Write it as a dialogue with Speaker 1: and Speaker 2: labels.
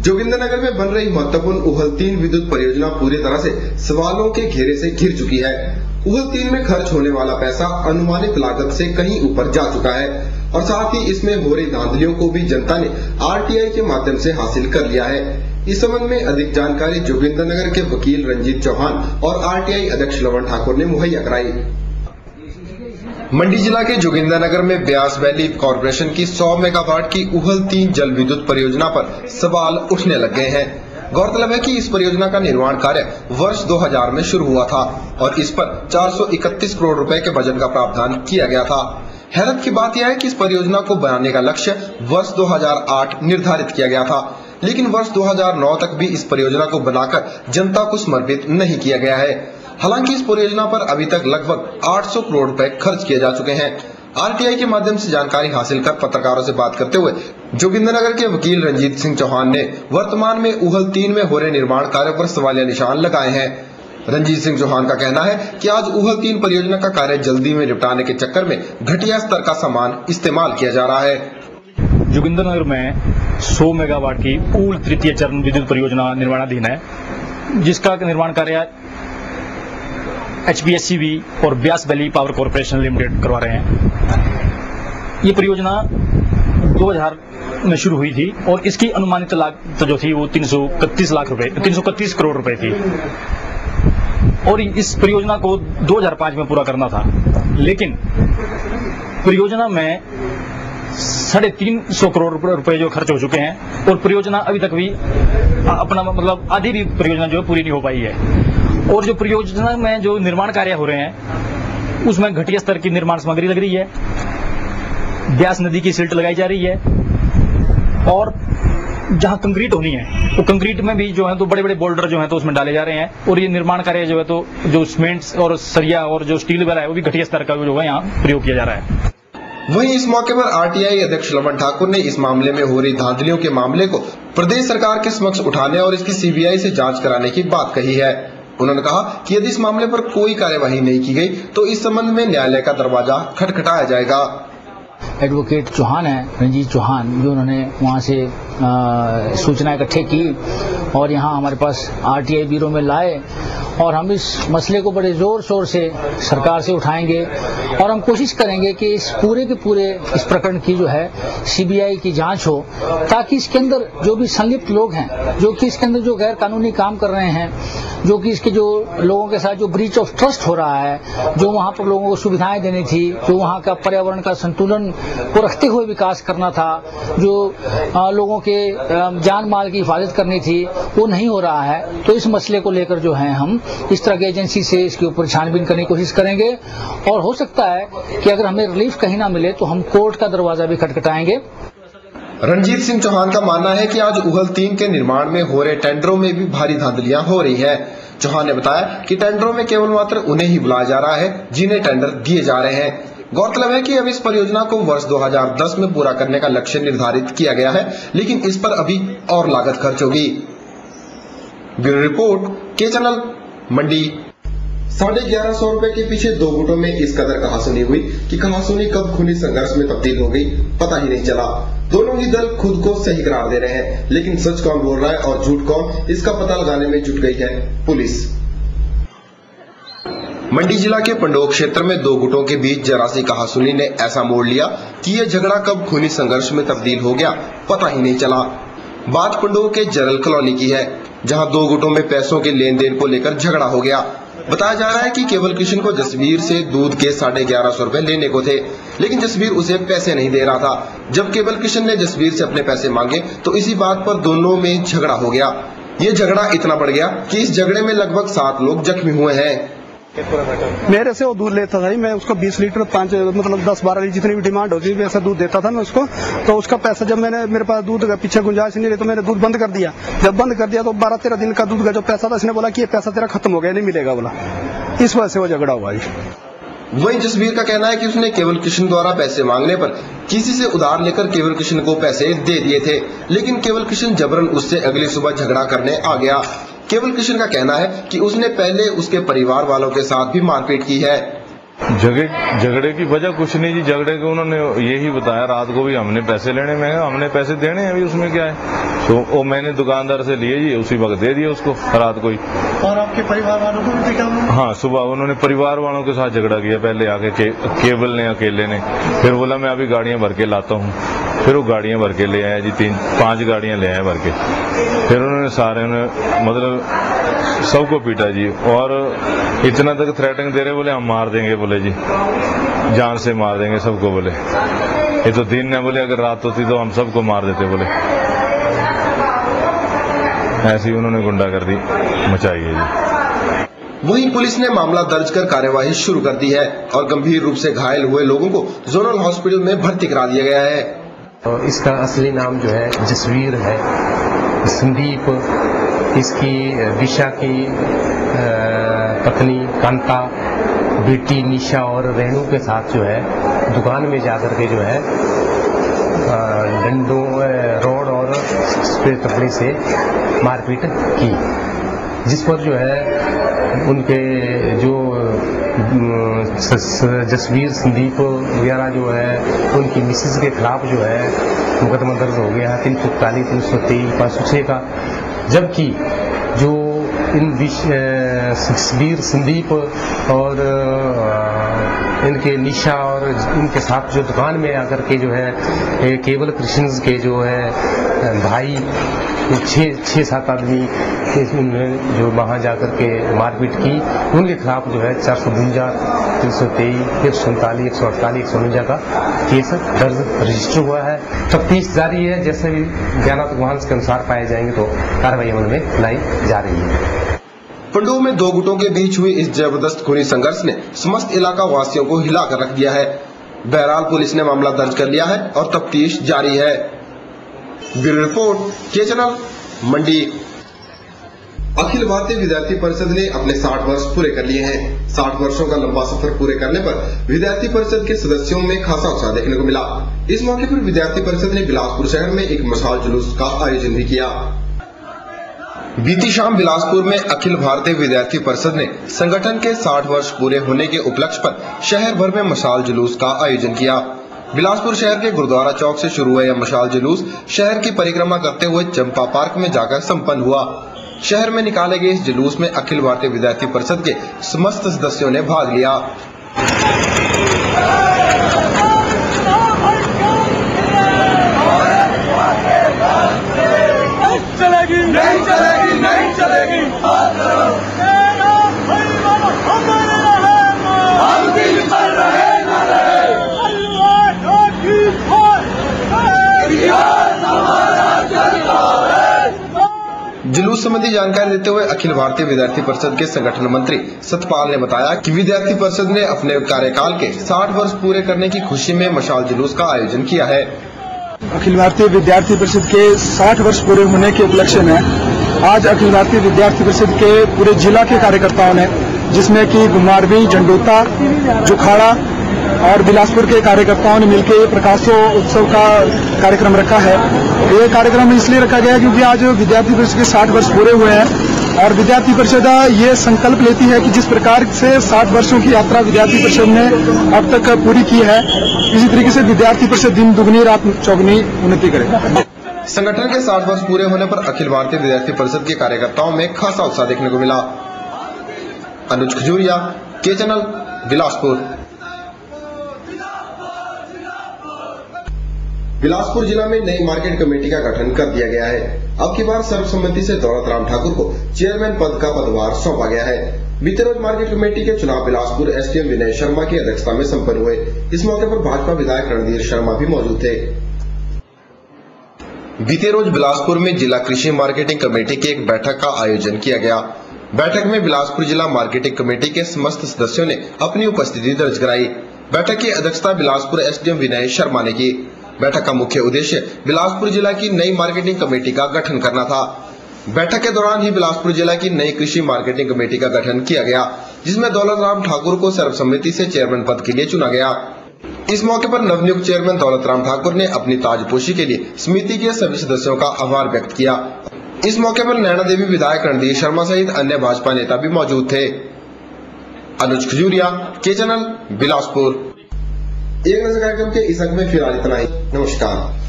Speaker 1: जोगिंद्रनगर में बन रही महत्वपूर्ण उहल 3 विद्युत परियोजना पूरी तरह से सवालों के घेरे से घिर चुकी है। उहल 3 में खर्च होने वाला पैसा अनुमानित लागत से कहीं ऊपर जा चुका है और साथ ही इसमें हो रही धांधलियों को भी जनता ने आरटीआई के माध्यम से हासिल कर लिया है। इस संबंध में अधिक जानकारी जोगिंद्रनगर के वकील रंजीत चौहान और आरटीआई अध्यक्ष लवन ठाकुर ने मुहैया कराई। मंडी जिला के जोगिंद्रनगर में ब्यास वैली कॉर्पोरेशन की 100 मेगावाट की उहल 3 जल विद्युत परियोजना पर सवाल उठने लग गए हैं। गौरतलब है कि इस परियोजना का निर्माण कार्य वर्ष 2000 में शुरू हुआ था और इस पर 431 करोड़ रुपए के बजट का प्रावधान किया गया था। हैरत की बात यह है कि इस परियोजना को बनाने का लक्ष्य वर्ष 2008 निर्धारित किया गया था, लेकिन वर्ष 2009 तक भी इस परियोजना को बनाकर जनता को समर्पित नहीं किया गया है। हालांकि इस परियोजना पर अभी तक लगभग 800 करोड़ रुपए खर्च किए जा चुके हैं। आरटीआई के माध्यम से जानकारी हासिल कर पत्रकारों से बात करते हुए जोगिंद्रनगर के वकील रंजीत सिंह चौहान ने वर्तमान में उहल 3 में हो रहे निर्माण कार्यों पर सवालिया निशान लगाए हैं। रंजीत सिंह चौहान का कहना है कि आज उहल 3 परियोजना का कार्य जल्दी में निपटाने के चक्कर में घटिया स्तर का सामान इस्तेमाल किया जा रहा है।
Speaker 2: जोगिंद्रनगर में 100 मेगावाट की उहल तृतीय चरण विद्युत परियोजना निर्माणाधीन है, जिसका निर्माण कार्य HPSCV और Beas valley power corporation limited करवा रहे हैं। ये परियोजना 2000 में शुरू हुई थी और इसकी अनुमानित लागत जो थी वो 331 करोड़ रुपए थी और इस परियोजना को 2005 में पूरा करना था, लेकिन परियोजना में 350 करोड़ रुपए जो खर्च हो चुके हैं और परियोजना अभी तक भी अपना आधी भी परियोजना जो पूरी नहीं हो पाई है। और जो परियोजना में जो निर्माण कार्य हो रहे हैं उसमें घटिया स्तर की निर्माण सामग्री लग रही है, ब्यास नदी की सिल्ट लगाई जा रही है और जहां कंक्रीट होनी है तो कंक्रीट में भी जो है तो बड़े बड़े बोल्डर जो है तो उसमें डाले जा रहे हैं और ये निर्माण कार्य जो है तो जो सीमेंट और सरिया और जो स्टील वगैरह है वो भी घटिया स्तर का जो है यहाँ प्रयोग किया जा रहा है।
Speaker 1: वहीं इस मौके पर आरटीआई अध्यक्ष लवन ठाकुर ने इस मामले में हो रही धांधलियों के मामले को प्रदेश सरकार के समक्ष उठाने और इसकी सीबीआई से जांच कराने की बात कही है। उन्होंने कहा कि यदि इस मामले पर कोई कार्यवाही नहीं की गई तो इस संबंध में न्यायालय का दरवाजा खटखटाया जाएगा।
Speaker 3: एडवोकेट चौहान है, रंजीत चौहान, जो उन्होंने वहाँ से सूचना इकट्ठे की और यहाँ हमारे पास आरटीआई ब्यूरो में लाए और हम इस मसले को बड़े जोर शोर से सरकार से उठाएंगे और हम कोशिश करेंगे कि इस पूरे के पूरे इस प्रकरण की जो है सीबीआई की जांच हो, ताकि इसके अंदर जो भी संलिप्त लोग हैं, जो कि इसके अंदर जो गैर कानूनी काम कर रहे हैं, जो कि इसके जो लोगों के साथ जो ब्रीच ऑफ ट्रस्ट हो रहा है, जो वहाँ पर लोगों को सुविधाएं देनी थी, जो वहाँ का पर्यावरण का संतुलन को रखते हुए विकास करना था, जो लोगों के जान माल की हिफाजत करनी थी, वो नहीं हो रहा है। तो इस मसले को लेकर जो है हम इस तरह की एजेंसी से इसके ऊपर छानबीन करने की कोशिश करेंगे और हो सकता है कि अगर हमें रिलीफ कहीं ना मिले तो हम कोर्ट का दरवाजा भी खटखटाएंगे।
Speaker 1: रंजीत सिंह चौहान का मानना है कि आज उहल 3 के निर्माण में हो रहे टेंडरों में भी भारी धांधलियां हो रही है। चौहान ने बताया कि टेंडरों में केवल मात्र उन्हें ही बुलाया जा रहा है जिन्हें टेंडर दिए जा रहे हैं। गौरतलब है कि अब इस परियोजना को वर्ष 2010 में पूरा करने का लक्ष्य निर्धारित किया गया है, लेकिन इस पर अभी और लागत खर्च होगी। ब्यूरो रिपोर्ट के चैनल मंडी। 1150 रुपए के पीछे दो गुटों में इस कदर कहासुनी हुई कि कहासुनी कब खूनी संघर्ष में तब्दील हो गई पता ही नहीं चला। दोनों ही दल खुद को सही करार दे रहे हैं, लेकिन सच कौन बोल रहा है और झूठ कौन, इसका पता लगाने में जुट गई है पुलिस। मंडी जिला के पंडोक क्षेत्र में दो गुटों के बीच जरा सी कहासुनी ने ऐसा मोड़ लिया कि यह झगड़ा कब खूनी संघर्ष में तब्दील हो गया पता ही नहीं चला। बात पंडोक के जरल कॉलोनी की है, जहां दो गुटों में पैसों के लेन देन को लेकर झगड़ा हो गया। बताया जा रहा है कि केवल कृष्ण को जसवीर से दूध के 1150 रुपए लेने को थे, लेकिन जसवीर उसे पैसे नहीं दे रहा था। जब केवल कृष्ण ने जसवीर से अपने पैसे मांगे तो इसी बात पर दोनों में झगड़ा हो गया। ये झगड़ा इतना बढ़ गया कि इस झगड़े में लगभग 7 लोग जख्मी हुए हैं।
Speaker 4: मेरे से वो दूध लेता था, मैं उसको 20 लीटर 10-12 लीटर जितनी भी डिमांड होती वैसा दूध देता था मैं उसको। तो उसका पैसा जब मेरे पास दूध का पीछे गुंजाइश नहीं रही तो मैंने दूध बंद कर दिया। जब बंद कर दिया तो 12-13 दिन का दूध का जो पैसा था, इसने बोला कि ये पैसा तेरा खत्म हो गया, नहीं मिलेगा बोला। इस वजह से वो झगड़ा हुआ।
Speaker 1: वहीं जसवीर का कहना है कि उसने केवल कृष्ण द्वारा पैसे मांगने पर किसी से उधार लेकर केवल कृष्ण को पैसे दे दिए थे, लेकिन केवल कृष्ण जबरन उससे अगली सुबह झगड़ा करने आ गया। केवल कृष्ण का कहना है कि उसने पहले उसके परिवार वालों के साथ भी मारपीट की है।
Speaker 5: झगड़े की वजह कुछ नहीं जी, झगड़े को उन्होंने यही बताया रात को भी हमने पैसे लेने, मैं हमने पैसे देने हैं अभी, उसमें क्या है। तो वो मैंने दुकानदार से लिए जी, उसी वक्त दे दिए उसको रात को ही।
Speaker 4: और आपके परिवार वालों को भी देखा?
Speaker 5: हाँ, सुबह उन्होंने परिवार वालों के साथ झगड़ा किया, पहले आके केवल ने अकेले ने, फिर बोला मैं अभी गाड़ियां भर के लाता हूँ, फिर वो गाड़ियां भर के ले आए जी, 4-5 गाड़ियां ले आए भर के, फिर उन्होंने सारे ने मतलब सबको पीटा जी, और इतना तक थ्रेटिंग दे रहे, बोले हम मार देंगे, बोले जी जान से मार देंगे सबको, बोले ये तो दिन है, बोले अगर रात होती तो हम सबको मार देते, बोले ऐसी उन्होंने गुंडागर्दी मचाई है जी।
Speaker 1: वहीं पुलिस ने मामला दर्ज कर कार्यवाही शुरू कर दी है और गंभीर रूप से घायल हुए लोगों को जोनल हॉस्पिटल में भर्ती करा दिया गया है।
Speaker 6: तो इसका असली नाम जो है जसवीर है, संदीप, इसकी दिशा की पत्नी कांता, बेटी निशा और रेणु के साथ जो है दुकान में जाकर के जो है डंडों, रॉड और स्प्रे तपड़ी से मारपीट की, जिस पर जो है उनके जो जसवीर, संदीप वगैरह जो है उनकी मिसेज के खिलाफ जो है मुकदमा दर्ज हो गया है 341, 323, 506 का। जबकि जो इन जसवीर, संदीप और इनके निशा और इनके साथ जो दुकान में आकर के जो है केवल कृष्ण के जो है भाई 6-7 आदमी जो वहाँ जाकर के मारपीट की, उनके खिलाफ जो है 452, 323, 147, 148, 149 का केस दर्ज रजिस्टर हुआ है। तफ्तीश जारी है, जैसे भी ज्ञानात्मक वाहन के अनुसार पाए जाएंगे तो कार्रवाई अमल में लाई जा रही है।
Speaker 1: पंडोह में 2 गुटों के बीच हुई इस जबरदस्त खूनी संघर्ष ने समस्त इलाका वासियों को हिलाकर रख दिया है। बहरहाल पुलिस ने मामला दर्ज कर लिया है और तफ्तीश जारी है। ब्यूरो रिपोर्ट, के चैनल, मंडी। अखिल भारतीय विद्यार्थी परिषद ने अपने 60 वर्ष पूरे कर लिए हैं। 60 वर्षों का लंबा सफर पूरे करने पर विद्यार्थी परिषद के सदस्यों में खासा उत्साह देखने को मिला। इस मौके पर विद्यार्थी परिषद ने बिलासपुर शहर में एक मशाल जुलूस का आयोजन भी किया। बीती शाम बिलासपुर में अखिल भारतीय विद्यार्थी परिषद ने संगठन के 60 वर्ष पूरे होने के उपलक्ष्य पर शहर भर में मशाल जुलूस का आयोजन किया। बिलासपुर शहर के गुरुद्वारा चौक से शुरू हुआ यह मशाल जुलूस शहर की परिक्रमा करते हुए चंपा पार्क में जाकर संपन्न हुआ। शहर में निकाले गए इस जुलूस में अखिल भारतीय विद्यार्थी परिषद के समस्त सदस्यों ने भाग लिया। जुलूस संबंधी जानकारी देते हुए अखिल भारतीय विद्यार्थी परिषद के संगठन मंत्री सतपाल ने बताया कि विद्यार्थी परिषद ने अपने कार्यकाल के 60 वर्ष पूरे करने की खुशी में मशाल जुलूस का आयोजन किया है।
Speaker 4: अखिल भारतीय विद्यार्थी परिषद के 60 वर्ष पूरे होने के उपलक्ष्य में आज अखिल भारतीय विद्यार्थी परिषद के पूरे जिला के कार्यकर्ताओं ने, जिसमें कि घुमारवी, झंडोता, जुखाड़ा और बिलासपुर के कार्यकर्ताओं ने मिलकर ये प्रकाशोत्सव का कार्यक्रम रखा है। ये कार्यक्रम इसलिए रखा गया है क्योंकि आज विद्यार्थी परिषद के 60 वर्ष पूरे हुए हैं और विद्यार्थी परिषद ये संकल्प लेती है कि जिस प्रकार से 60 वर्षों की यात्रा विद्यार्थी परिषद ने अब तक पूरी की है, इसी तरीके से विद्यार्थी परिषद दिन दुगनी रात चौगुनी उन्नति करे।
Speaker 1: संगठन के 60 वर्ष पूरे होने पर अखिल भारतीय विद्यार्थी परिषद के कार्यकर्ताओं में खासा उत्साह देखने को मिला। अनुज खजूरिया, के चैनल, बिलासपुर। बिलासपुर जिला में नई मार्केट कमेटी का गठन कर दिया गया है। अब की बार सर्वसम्मति से दौलत राम ठाकुर को चेयरमैन पद का पदभार सौंपा गया है। बीते रोज मार्केट कमेटी के चुनाव बिलासपुर एसडीएम विनय शर्मा की अध्यक्षता में संपन्न हुए। इस मौके पर भाजपा विधायक रणधीर शर्मा भी मौजूद थे। बीते रोज बिलासपुर में जिला कृषि मार्केटिंग कमेटी की एक बैठक का आयोजन किया गया। बैठक में बिलासपुर जिला मार्केटिंग कमेटी के समस्त सदस्यों ने अपनी उपस्थिति दर्ज कराई। बैठक की अध्यक्षता बिलासपुर एसडीएम विनय शर्मा ने की। बैठक का मुख्य उद्देश्य बिलासपुर जिला की नई मार्केटिंग कमेटी का गठन करना था। बैठक के दौरान ही बिलासपुर जिला की नई कृषि मार्केटिंग कमेटी का गठन किया गया, जिसमें दौलत राम ठाकुर को सर्वसम्मति से चेयरमैन पद के लिए चुना गया। इस मौके पर नवनियुक्त चेयरमैन दौलत राम ठाकुर ने अपनी ताजपोशी के लिए समिति के सभी सदस्यों का आभार व्यक्त किया। इस मौके पर नैना देवी विधायक रणधीर शर्मा सहित अन्य भाजपा नेता भी मौजूद थे। अनुज खजूरिया, के चैनल, बिलासपुर। एक नजर कार्यक्रम के इस अंक में फिलहाल इतना ही। नमस्कार।